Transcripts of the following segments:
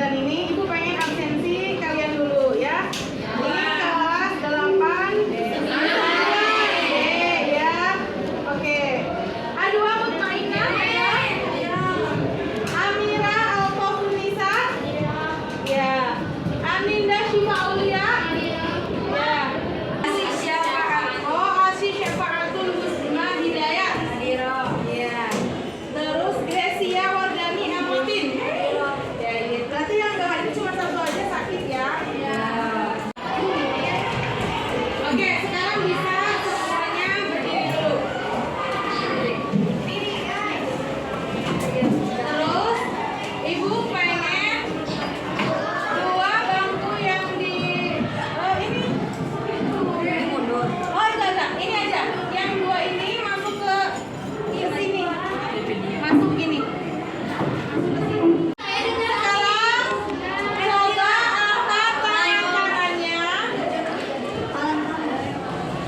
bulan ini Ibu pengen absensi kalian dulu ya. Ini kelas 8 ya. Oke. Adua Mutmainah ya. Amira Alfafunisa ya. Aminda Syifa Aulia ya. Asy Syafaatul Husna Hidayat ya. Terus Gracia Wardani Amatin ya, gitu. Berarti yang gak hadir cuma satu aja sakit ya. Oke, sekarang bisa semuanya berdiri dulu. Terus Ibu pengen dua bangku yang di ini mundur. Oh enggak, ini aja. Yang dua ini masuk ke sini. Masuk gini. Sekarang coba angkat tangan kanannya.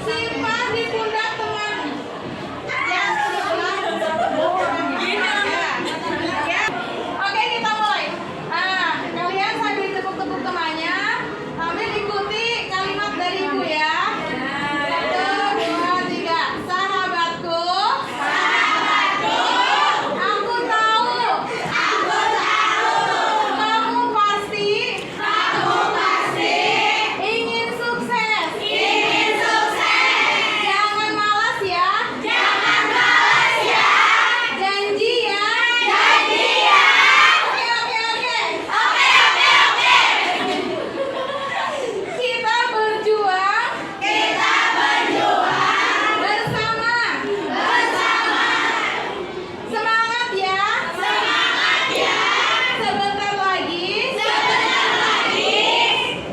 Simpan di pundak teman. Yang sebelah ya. Oke, kita mulai. Nah, kalian sambil tepuk-tepuk temannya, sambil ikuti kalimat dari Ibu ya. 1, 2, 3. Sahabatku, aku tahu, kamu pasti ingin sukses. Jangan malas ya. Janji ya. Oke. Kita berjuang bersama. Semangat ya. Sebentar lagi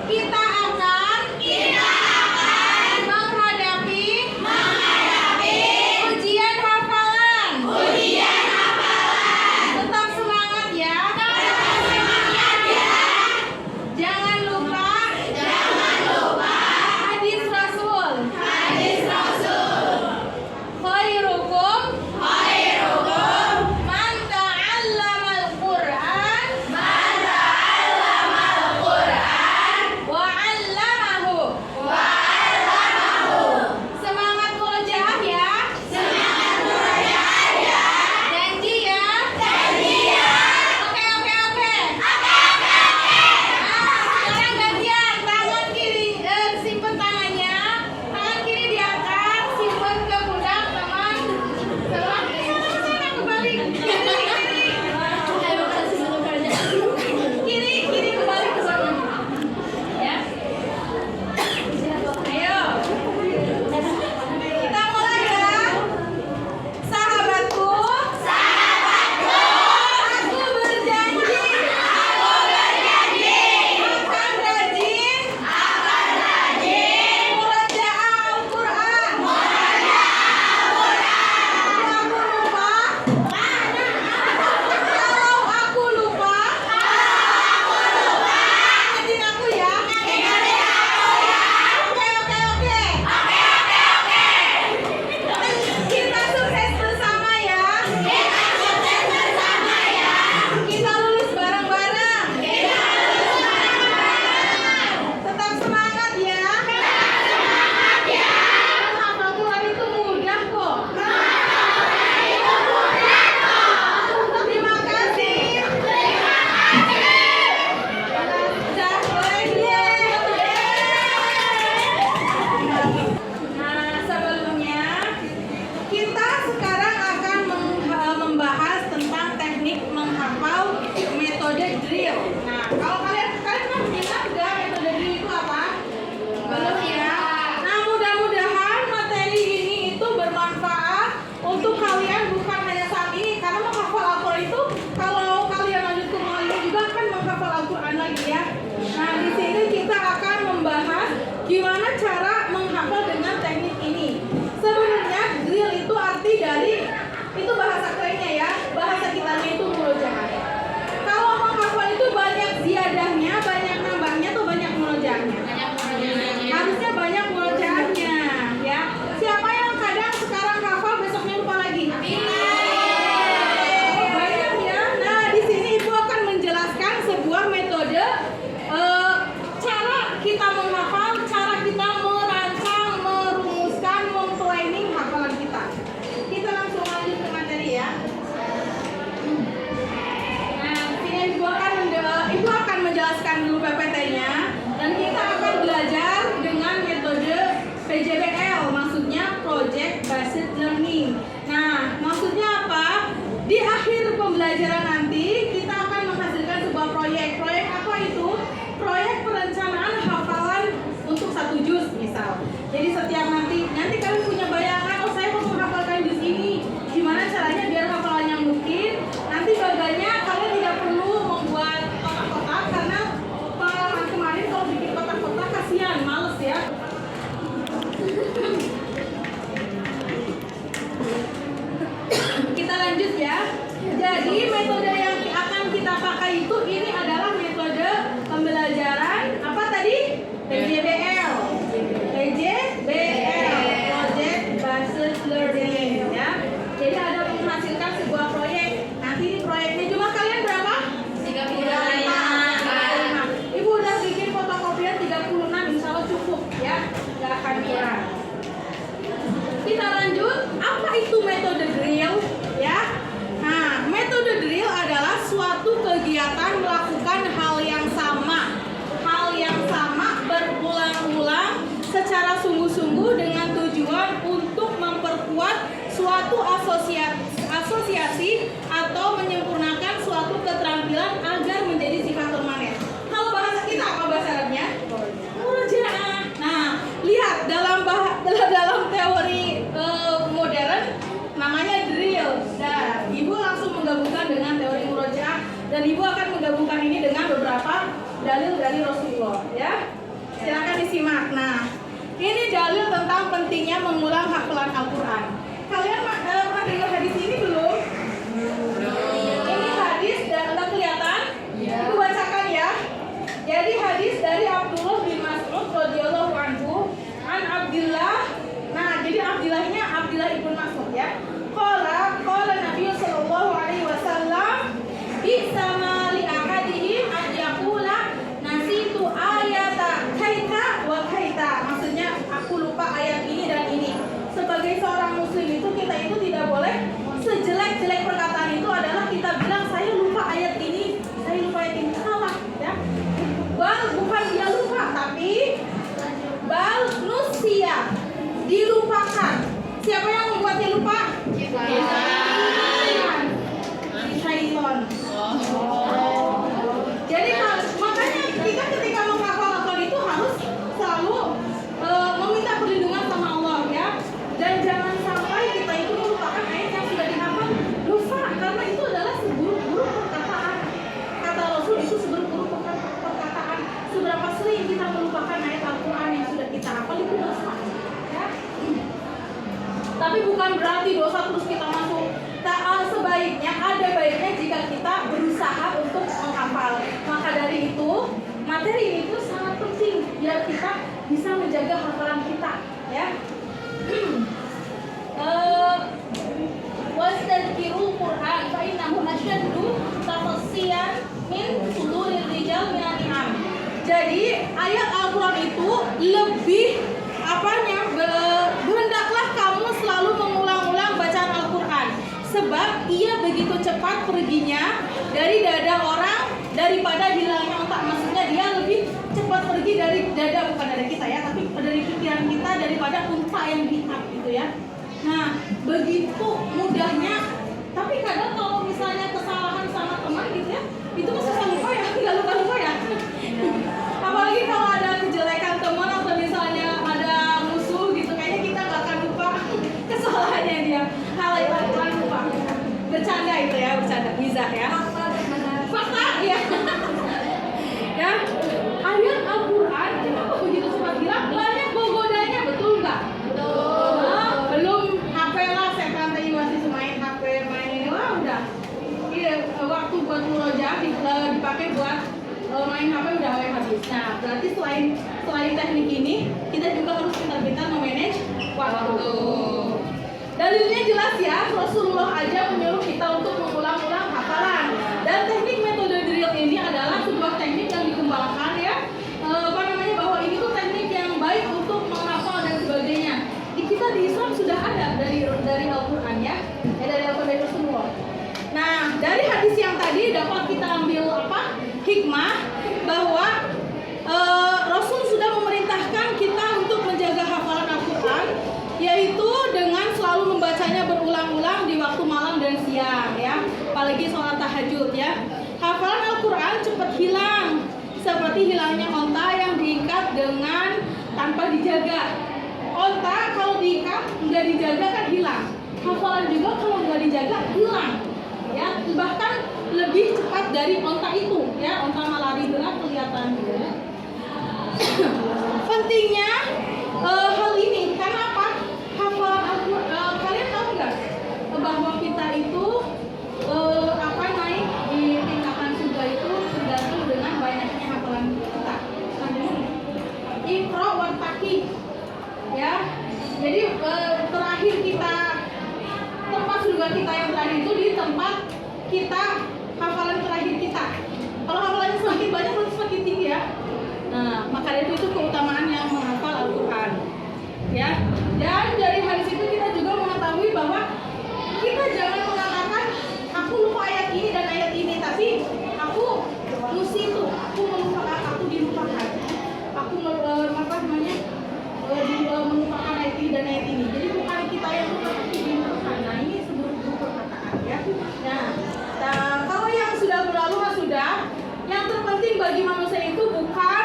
kita akan menghadapi ujian hafalan. Tetap semangat ya. Jangan lupa hadis Rasul. Khairukum man ta'allamal Qur'an wa 'allamahu. Semangat murojaah ya. Janji ya. Oke. Sekarang gantian. Tangan kiri simpen tangannya. Tangan kiri diangkat, simpen ke pundak teman. Setelah sana kembali. Kiri kembali ke sana. Ya. Ayo. Kita mulai ya. Sahabatku, aku berjanji akan rajin murojaah Al-Quran. Kalau aku lupa, ingetin aku ya. Oke. Kita sukses bersama ya. Kita lulus bareng-bareng. Tetap semangat ya. Menghafal Quran itu mudah kok. Terima kasih. Sudah boleh Nah, sebelumnya kita sekarang akan membahas tentang teknik menghafal metode drill. Nah, kalau kalian kan kita udah metode drill itu apa? Belum ya? Nah, mudah-mudahan materi ini itu bermanfaat untuk kalian bukan hanya saat ini, karena menghafal Al-Quran itu kalau kalian lanjut ke rumah ini juga kan menghafal Al-Quran lagi ya. Nah, di sini kita akan membahas gimana cara menghafal dengan teknik ini. Sebenarnya drill itu arti dari itu bahasa kerennya ya, bahasa kitanya itu murojaah. Kalau menghafal itu banyak ziadahnya, banyak nambahnya tuh banyak murojaahnya. Harusnya banyak murojaahnya ya. Siapa yang kadang sekarang hafal besoknya lupa lagi? Banyak ya. Nah, di sini Ibu akan menjelaskan sebuah metode suatu asosiasi atau menyempurnakan suatu keterampilan agar menjadi sifat permanen. Kalau bahasa kita apa bahasa Arabnya? Murojaah. Nah, lihat dalam teori modern namanya drill. Nah, Ibu langsung menggabungkan dengan teori murojaah dan Ibu akan menggabungkan ini dengan beberapa dalil dari Rasulullah, ya. Silakan disimak. Nah, ini dalil tentang pentingnya mengulang hafalan Al-Qur'an. Kalian pernah dengar hadis ini belum? Ini hadis dan udah kelihatan? Ibu bacakan ya. Jadi hadis dari Abdullah bin Mas'ud radhiyallahu anhu, an Abdillah. Nah, jadi Abdillahnya Abdillah ibn Mas'ud ya. Qala Nabi sallallahu alaihi wasallam, "Bisama li ahadihim an yaqula nasitu ayata kaita wa kaita." Maksudnya aku lupa ayat ini dan ini. Sebagai seorang muslim itu kita itu tidak boleh sejelek-jelek perkataan itu adalah kita bilang saya lupa ayat ini, saya lupa ayat ini. Salah ya. Bukan dia lupa, tapi bal nusia, dilupakan. Siapa yang membuat dia lupa? Syaitan. Jadi makanya kita ketika menghafal Al-Quran itu harus selalu meminta perlindungan sama Allah ya. Dan jangan sampai kita itu melupakan ayat yang sudah dihafal. Lupa karena itu adalah seburuk-buruk perkataan. Kata Rasul itu seburuk-buruk perkataan. Seberapa sering kita melupakan ayat Al-Quran yang sudah kita hafal itu dosa ya. Tapi bukan berarti dosa terus kita masuk. Sebaiknya ada baiknya jika kita berusaha untuk menghafal. Maka dari itu materi ini itu sangat penting biar kita bisa menjaga hafalan kita ya. Wastadzkirul Qur'an fa innahu asyaddu tafassiyan min suduril rijal minan ni'am. Jadi ayat Al-Qur'an itu lebih hendaklah kamu selalu mengulang-ulang bacaan Al-Qur'an sebab ia begitu cepat perginya dari dada orang daripada hilangnya otak. Maksudnya dia lebih cepat pergi dari dada, bukan dari kita ya, tapi dari pikiran kita daripada unta yang diikat gitu ya. Nah, begitu mudahnya. Tapi kadang kalau misalnya kesalahan sama teman gitu ya, itu susah lupa ya, nggak lupa ya. Apalagi kalau ada kejelekan teman atau misalnya ada musuh gitu, kayaknya kita nggak akan lupa kesalahannya dia. Hal yang lupa. Bercanda itu ya, bercanda, mizah ya. Fakta ya. Ya, ayat Al-Quran kenapa begitu cepat hilang? Banyak godanya, betul nggak? Betul. Belum HP lah, saya pantai masih main HP, main ini wah udah. Iya, waktu buat murojaah dipakai buat main HP udah habis. Nah, berarti selain teknik ini, kita juga harus pintar-pintar memanage waktu. Dalilnya jelas ya, Rasulullah aja menyuruh kita untuk mengulang-ulang hafalan. Dan teknik metode drill ini adalah sebuah teknik yang dikembangkan ya. Bahwa ini tuh teknik yang baik untuk menghafal dan sebagainya. Kita di Islam sudah ada dari Al-Quran ya, dari Al-Quran dari Rasulullah. Nah, dari hadis yang tadi dapat kita ambil hikmah bahwa Rasul sudah memerintahkan kita untuk menjaga hafalan Al-Quran, yaitu dengan selalu membacanya berulang-ulang di waktu malam dan siang ya, apalagi sholat tahajud ya. Hafalan Al-Quran cepat hilang seperti hilangnya onta yang diikat dengan tanpa dijaga. Onta kalau diikat nggak dijaga kan hilang. Hafalan juga kalau nggak dijaga hilang ya, bahkan lebih cepat dari onta itu ya. Onta malah lari berat kelihatan gitu ya. Pentingnya hal ini karena apa? Hafalan Al-Quran, kalian tahu nggak bahwa kita itu naik di tingkatan surga itu tergantung dengan banyaknya hafalan kita. Iqra wattaqi ya. Jadi terakhir kita, tempat surga kita yang terakhir itu di tempat kita hafalan terakhir kita. Kalau hafalannya semakin banyak berarti semakin tinggi ya. Nah, maka itu keutamaan yang menghafal Al-Quran. bagi manusia itu bukan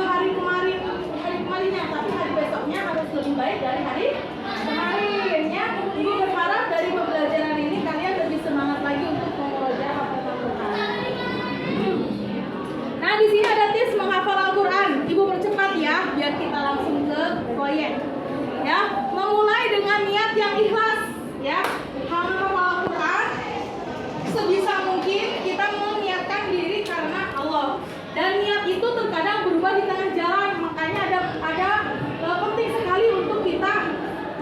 hari kemarinnya, tapi hari besoknya harus lebih baik dari hari kemarin ya. Ibu berharap dari pembelajaran ini kalian lebih semangat lagi untuk menguroja hafal Al-Quran. Nah, di sini ada tips menghafal Al-Quran. Ibu percepat ya, biar kita langsung ke proyek. Ya, memulai dengan niat yang ikhlas. Ya, menghafal Al-Quran sebisa mungkin kita meniatkan diri karena Allah. Dan niat itu terkadang berubah di tengah jalan. Makanya ada penting sekali untuk kita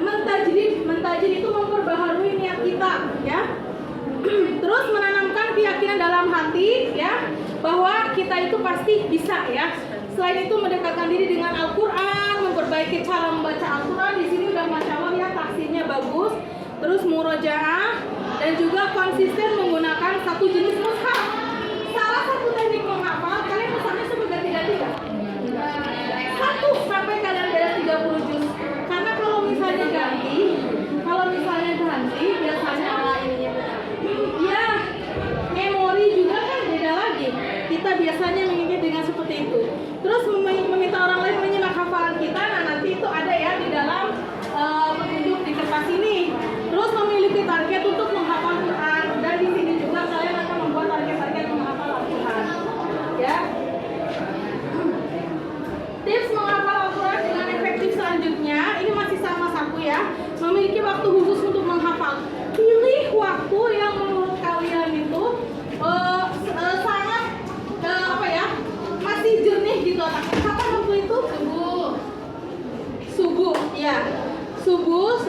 mentajwid itu memperbaharui niat kita, ya. Terus menanamkan keyakinan dalam hati, ya, bahwa kita itu pasti bisa, ya. Selain itu mendekatkan diri dengan Al-Quran, memperbaiki cara membaca Al-Quran. Di sini udah masya Allah ya, taksirnya bagus. Terus murojaah dan juga konsisten menggunakan satu jenis mushaf. Salah satu teknik menghafal, kalian mushafnya berganti-ganti nggak? Satu sampai kalian beres 30 juz. Karena kalau misalnya ganti biasanya ya memori juga kan beda lagi. Kita biasanya mengingat dengan seperti itu. Terus meminta orang lain menyimak hafalan kita. Nah, nanti itu ada ya di dalam petunjuk di kertas ini. Terus memiliki target untuk menghafal Quran, dan di sini juga kalian akan membuat target-target menghafal Al-Quran. Ya. Tips menghafal Al-Quran dengan efektif selanjutnya, ini masih sama satu ya. Memiliki waktu khusus untuk menghafal. Pilih waktu yang menurut kalian itu sangat masih jernih gitu otaknya. Kapan waktu itu? Subuh, ya. Subuh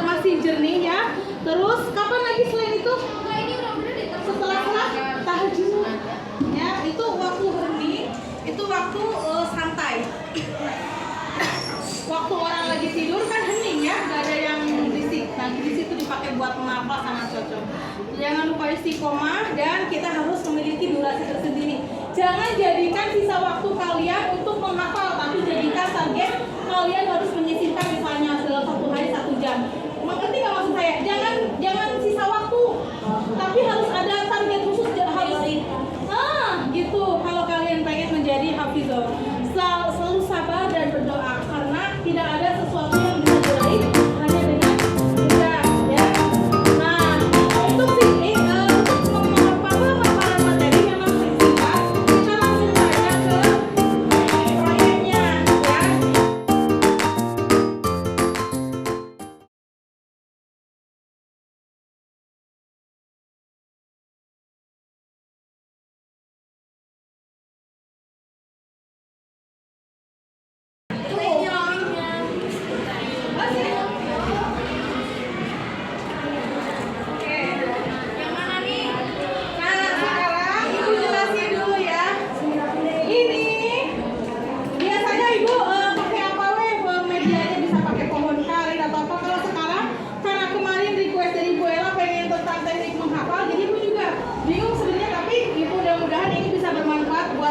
masih jernih ya. Terus kapan lagi selain itu? Setelah sholat tahajud. Ya, itu waktu hening, itu waktu santai. Waktu orang lagi tidur kan hening ya, gak ada yang berisik. Nah, di situ dipakai buat menghafal sangat cocok. Jangan lupa istiqomah, dan kita harus memiliki durasi tersendiri. Jangan jadikan sisa waktu kalian untuk menghafal, tapi jadikan target kalian harus menyisihkan misalnya dalam 1 hari 1 jam. Mengerti nggak maksud saya? Jangan sisa waktu, tapi harus ada target khusus, harus gitu. Kalau kalian pengen menjadi hafizah, selalu sabar dan berdoa, karena tidak ada sesuatu yang bisa diraih hanya dengan mudah, ya. Nah, untuk sini untuk pemaparan materi memang singkat. Kita langsung saja ke proyeknya, ya.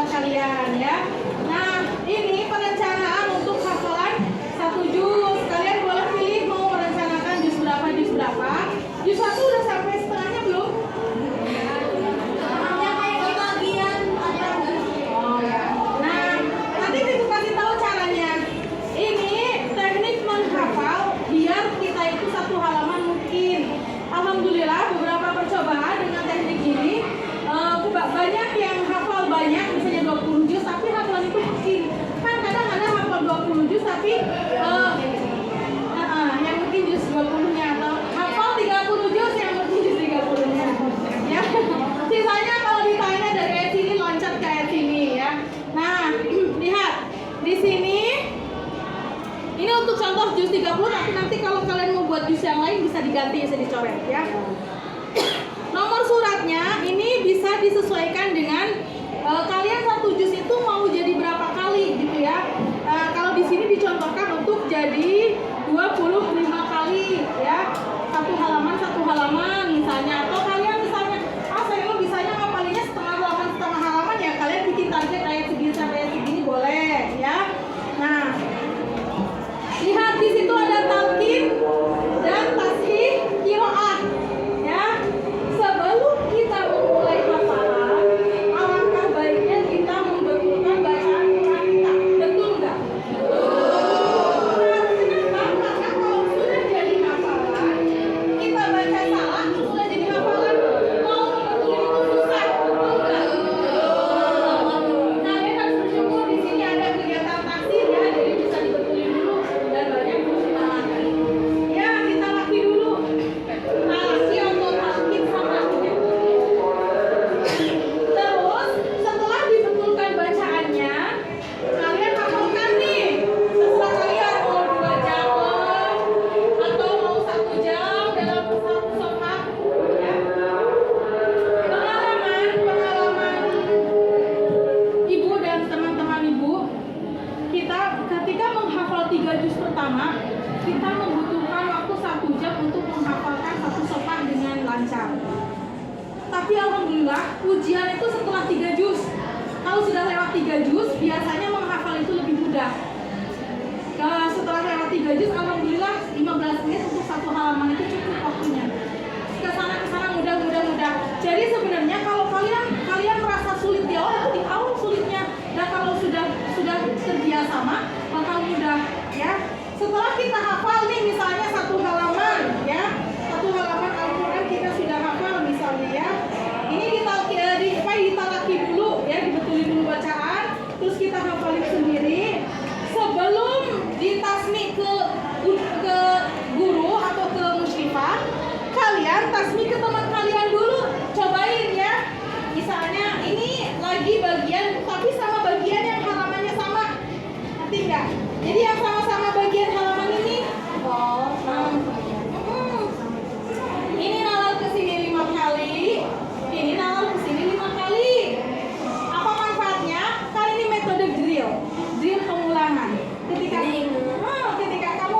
Kalian ya. Nah, ini perencanaan untuk hafalan 1 juz. Kalian boleh pilih mau merencanakan juz berapa. Juz 1 udah sampai setengahnya belum? Yang kayak bagian ada. Oh ya. Nah, nanti kita kasih tahu caranya. Ini teknik menghafal biar kita itu 1 halaman mungkin. Alhamdulillah beberapa percobaan dengan teknik ini banyak yang hafal banyak, misalnya 20 juz, tapi hafalan itu mungkin kan kadang ada hafal 20 juz tapi yang mungkin juz 20-nya, atau hafal 30 juz yang mungkin juz 30-nya ya. Sisanya kalau ditanya dari ayat sini loncat ke ayat sini ya. Nah, lihat di sini ini untuk contoh juz 30, tapi nanti kalau kalian mau buat juz yang lain bisa diganti, bisa dicoret ya. Nomor suratnya ini bisa disesuaikan dengan kalian 1 juz itu mau jadi berapa kali gitu ya. Kalau di sini dicontohkan untuk jadi 25 kali ya. 1 halaman misalnya. Atau kalian misalnya, saya mau bisanya ngapalinnya setengah halaman ya. Kalian bikin target ayat segini sampai ayat segini boleh ya. Nah, lihat di situ ada talqin dan tashih qiraah ya. Sebelum kita memulai hafalan, alangkah baik ujian itu setelah 3 juz. Kalau sudah lewat 3 juz, biasanya menghafal itu lebih mudah. Setelah lewat 3 juz, alhamdulillah 15 menit untuk satu halaman itu cukup waktunya. Kesana mudah. Jadi sebenarnya kalau kalian merasa sulit di awal, itu di awal sulitnya. Dan kalau sudah terbiasa mah bakal mudah ya. Setelah kita hafal nih misalnya satu halaman ya, satu halaman Al-Quran kita sudah hafal misalnya ya. Ini ditalaki dulu ya, dibetulin dulu bacaan, terus kita hafalin sendiri. Sebelum ditasmi ke guru atau ke musyrifah, kalian tasmi ke teman kalian dulu, cobain ya. Misalnya ini lagi bagian tapi sama bagian yang halamannya sama, ngerti nggak? Jadi yang sama-sama bagian halaman ini, ini nalal ke sini 5 kali, ini nalal ke sini 5 kali. Apa manfaatnya? Kan ini metode drill pengulangan. Ketika kamu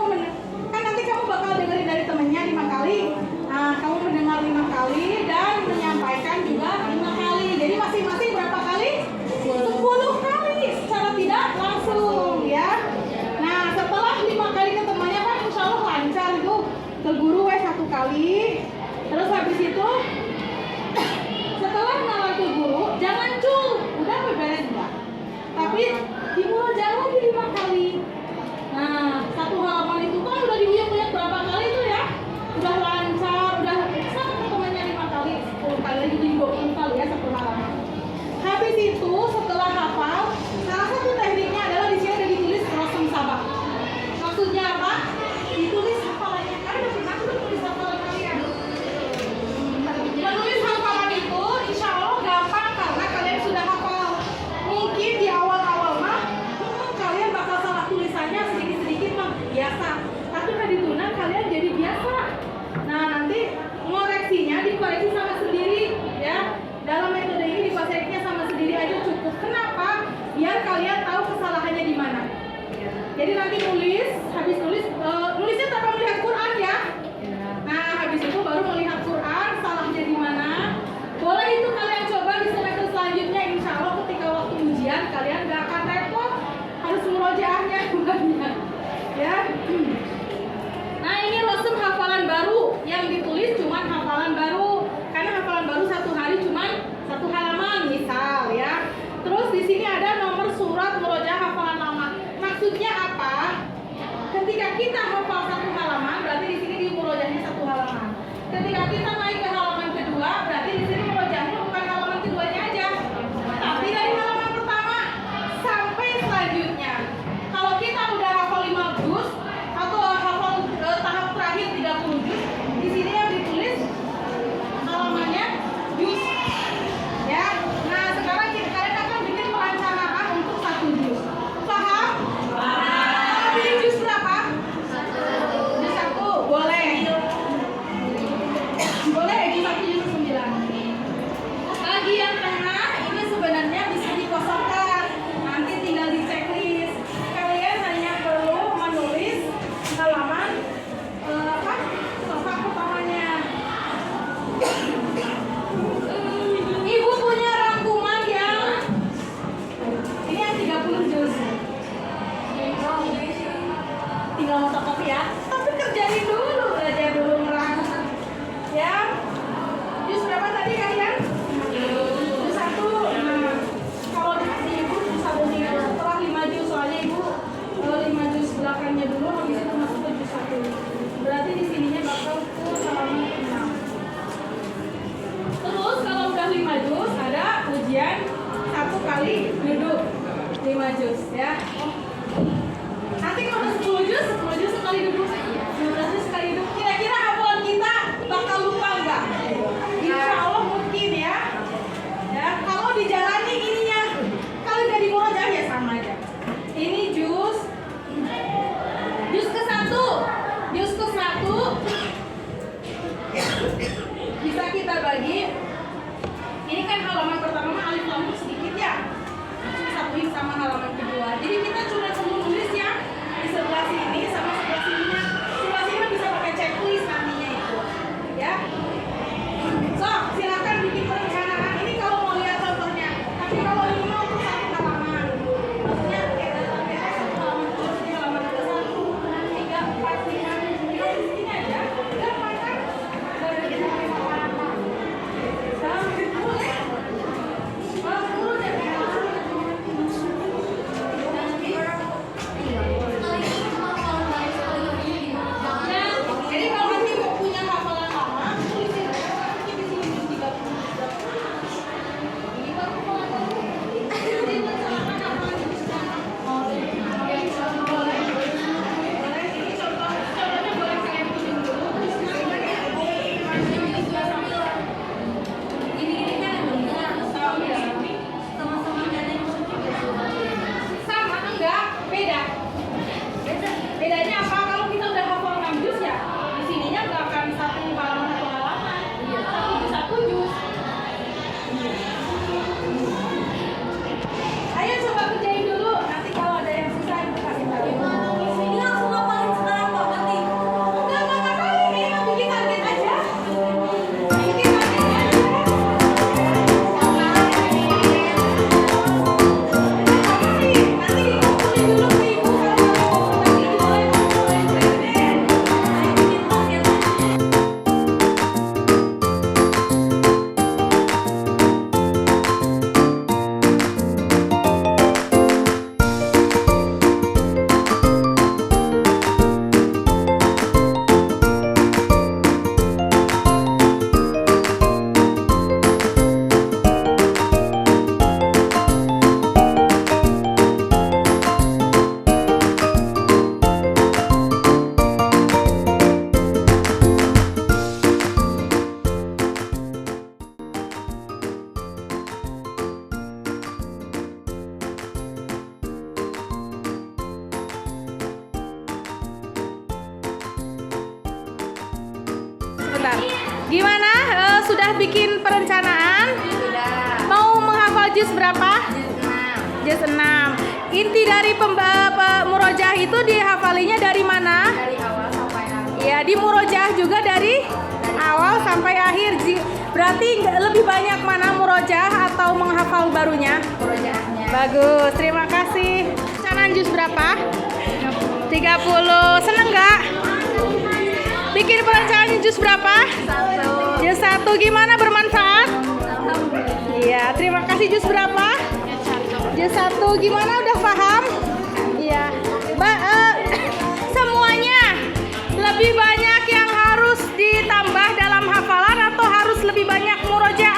kan nanti kamu bakal dengerin dari temennya 5 kali. Nah, kamu mendengar 5 kali dan menyampaikan juga 5 kali. Jadi masing-masing berapa kali? 10 kali secara tidak langsung ya. Nah, setelah 5 kali ke temannya kan insya Allah lancar itu. Ke guru 1 kali. Terus habis itu setelah kenalan ke guru, jangan cul, udah beres enggak. Tapi dimulai lagi 5 kali. Nah, satu halaman itu kan udah diuyak-uyak berapa kali itu ya? Udah lancar, udah sama temannya 5 kali, 10 kali lagi jadi 20 kali ya satu halaman. Habis itu setelah hafal, salah satu tekniknya adalah di sini ada ditulis rosem sabak. Maksudnya apa? Ditulis hafalannya. Kalian udah pernah tulis hafalan kalian? Menulis hafalan itu insya Allah gampang karena kalian sudah hafal. Mungkin di awal-awal mah kalian bakal salah tulisannya sedikit-sedikit mah biasa. Tapi kaditunan kalian jadi biasa. Nah, nanti ngoreksinya dikoreksi sama sendiri ya. Dalam metode ini dikoreksinya sama sendiri aja cukup. Kenapa? Biar kalian tahu kesalahannya di mana. Jadi nanti nulis, habis nulisnya tanpa melihat Quran ya. Nah, habis itu baru melihat Quran, salahnya di mana. Boleh itu kalian coba di semester selanjutnya, insya Allah ketika waktu ujian kalian gak akan repot harus murojaahnya banyak ya. Nah, ini rosem hafalan baru yang ditulis cuman hafalan baru karena hafalan baru 1 hari cuman 1 halaman misal ya. Terus di sini ada nomor surat murojaah hafalan lama. Maksudnya apa? Ketika kita hafal 1 halaman berarti di sini di murojaahnya 1 halaman. Ketika kita naik ke halaman kedua berarti di sini murojaahnya bukan halaman keduanya aja, tapi dari halaman pertama sampai selanjutnya. Kalau kita udah hafal 5 juz atau hafal tahap terakhir 30 juz, di sini yang ditulis halamannya juz ya. Nah, sekarang kalian akan bikin perencanaan untuk 1 juz. Paham? Pilih juz berapa? Juz 1, boleh. Boleh juz 1 juz 9. Bagian tengah ini sebenarnya bisa dikosongkan. Nanti tinggal di checklist. Kalian hanya perlu menulis halaman sosok pertamanya. Ibu punya rangkuman ini yang 30 juz. Tinggal fotokopi ya. Tapi kerjain dulu, belajar dulu ngerangkum. Ya. Juz berapa tadi kalian? Juz 1. Nah, kalau dikasih ibu juz 1 dulu setelah 5 juz, soalnya ibu 5 juz belakangnya dulu habis itu masuk ke juz 1. Berarti di sininya bakal ke halaman 6. Terus kalau udah 5 juz ada ujian 1 kali duduk 5 juz ya. Nanti kalau udah 10 juz sekali duduk, 15 juz sekali duduk. Kira-kira hafalan kita bakal lupa nggak? Insya Allah mungkin ya. Ya, kalau dijalani ininya, kalau nggak dimurojaah ya sama aja. Ini juz ke-1, juz ke-1 bisa kita bagi. Ini kan halaman pertama alif lam mim sedikit ya, satuin sama halaman kedua. Jadi kita cuma perlu nulis ya di sebelah sini sama bikin perencanaan? Sudah. Mau menghafal juz berapa? Juz 6. Juz 6. Inti dari murojaah itu dihafalinya dari mana? Dari awal sampai akhir. Ya, di murojaah juga dari awal sampai akhir. Berarti lebih banyak mana murojaah atau menghafal barunya? Murojaahnya. Bagus, terima kasih. Perencanaan juz berapa? 30. Seneng nggak? Bikin perencanaan juz berapa? 1. Juz 1. Gimana, bermanfaat? Alhamdulillah. Iya, terima kasih. Juz berapa? Juz 1. Gimana, udah paham? Iya. Semuanya lebih banyak yang harus ditambah dalam hafalan atau harus lebih banyak murojaah?